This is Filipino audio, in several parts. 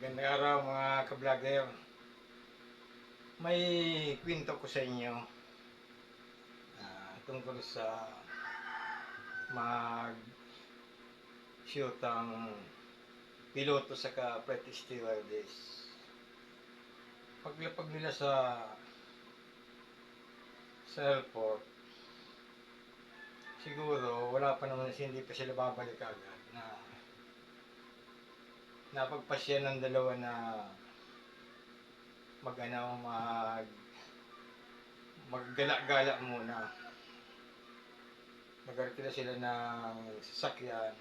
Magandang araw mga ka-vlogger. May kwento ko sa inyo tungkol sa mag-shoot ang piloto sa flight stewardess. Paglapag nila sa airport, siguro wala pa naman, hindi pa sila babalik agad na napagpasya ng dalawa na maggala-gala muna. Nag-arkila sila ng sasakyan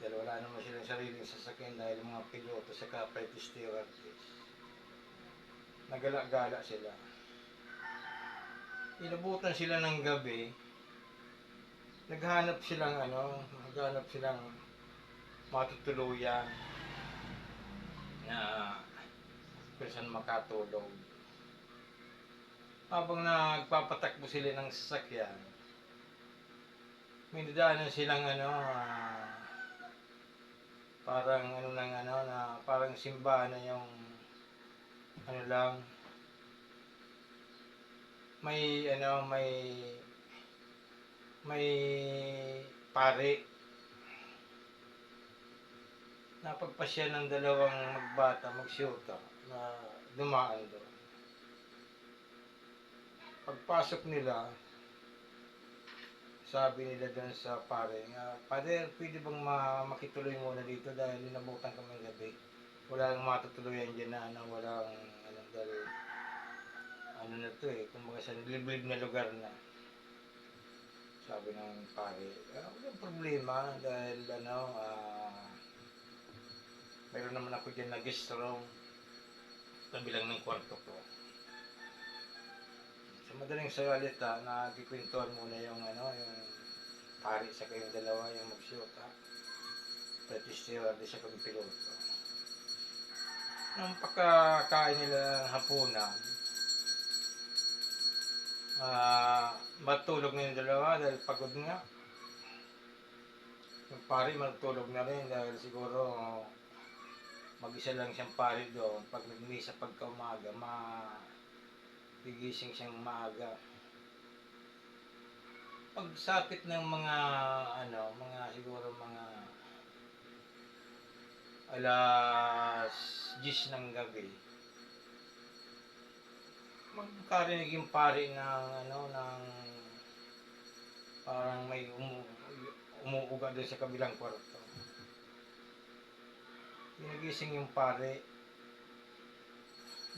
dahil wala naman silang sariling sasakyan dahil mga piloto sa flight stewardess. Nagala-gala sila. Inabutan sila ng gabi. Naghanap silang matutuluyan na kung saan makatulog. Habang nagpapatakbo sila ng sasakyan, may nadaanan silang parang simbahan na yung may pare. Napagpasya ng dalawang magbata magsyuta na dumaan doon. Pagpasok nila, sabi nila doon sa pare, "Father, pwede bang makituloy muna dito dahil inabutan kami ng gabi. Walang matutuluyan dyan na walang dahil na to kumbaga sa liblib na lugar na." Sabi ng pare, walang problema dahil mayroon naman ako dyan na guest room tabi lang ng kwarto ko. Sa madaling salita, nagkikwentuhan muna yung pare sa kayong dalawa yung magsyuta. Flight stewardess sa kayong piloto. Nung pagkakain nila ng hapunan, matulog na yung dalawa dahil pagod nga. Yung pare matulog na rin dahil siguro mag-isa lang siyang pare doon. Pag nagmisa pagka-umaga, gigising siyang maaga. Pagsapit ng siguro mga alas 10 ng gabi, magkarinig yung pare ng parang may umuuga doon sa kabilang kwarto. Ginigising yung pare,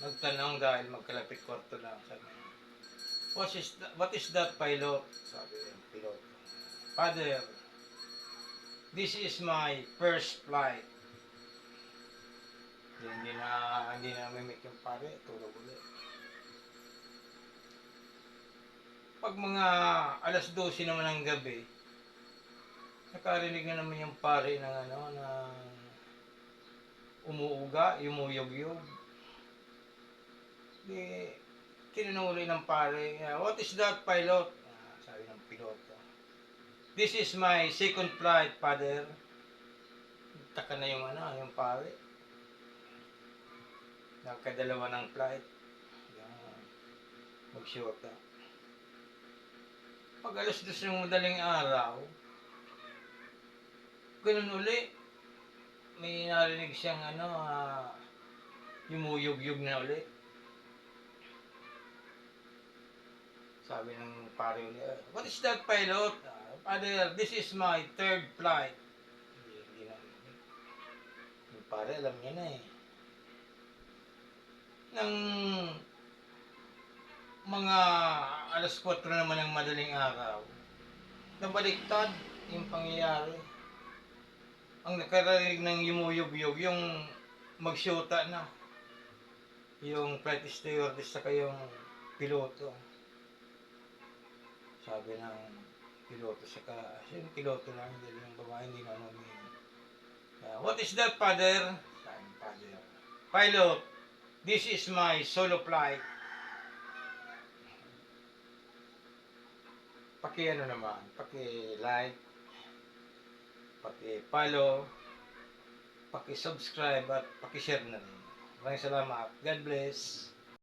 nagtanong dahil magkalapit kwarto lang. Sabi, what is that, pilot? Sabi yung piloto, "Father, this is my first flight." Hindi na mimik yung pare, tulog ulit. Pag mga alas 12 naman ng gabi, nakarinig na naman yung pare ng umuuga, yumuyog-yog. Di tinanong ulit ng pare, "What is that, pilot?" Sabi ng piloto, "This is my second flight, father." Taka na yung pare. Nakadalawa ng flight. Magsyuta. Pag alas 2 ng madaling araw, ganun uli. May narinig siyang yumuyog-yog na uli. Sabi ng pare uli, "What is that, pilot?" "Father, this is my third flight." Hindi na. Yung pare alam niya na eh. Nang mga alas 4 naman ng madaling araw, nabaliktad yung pangyayari. Ang nakarinig ng yumuyog-yog, yung magsyuta na. Yung flight stewardess saka yung piloto. Sabi ng piloto yung piloto lang, dahil yung babae hindi na umiinom. "What is that, father?" Sabi ng father, "Pilot, this is my solo flight." Paki-like, paki-follow, paki-subscribe at paki-share na rin. Maraming salamat. God bless.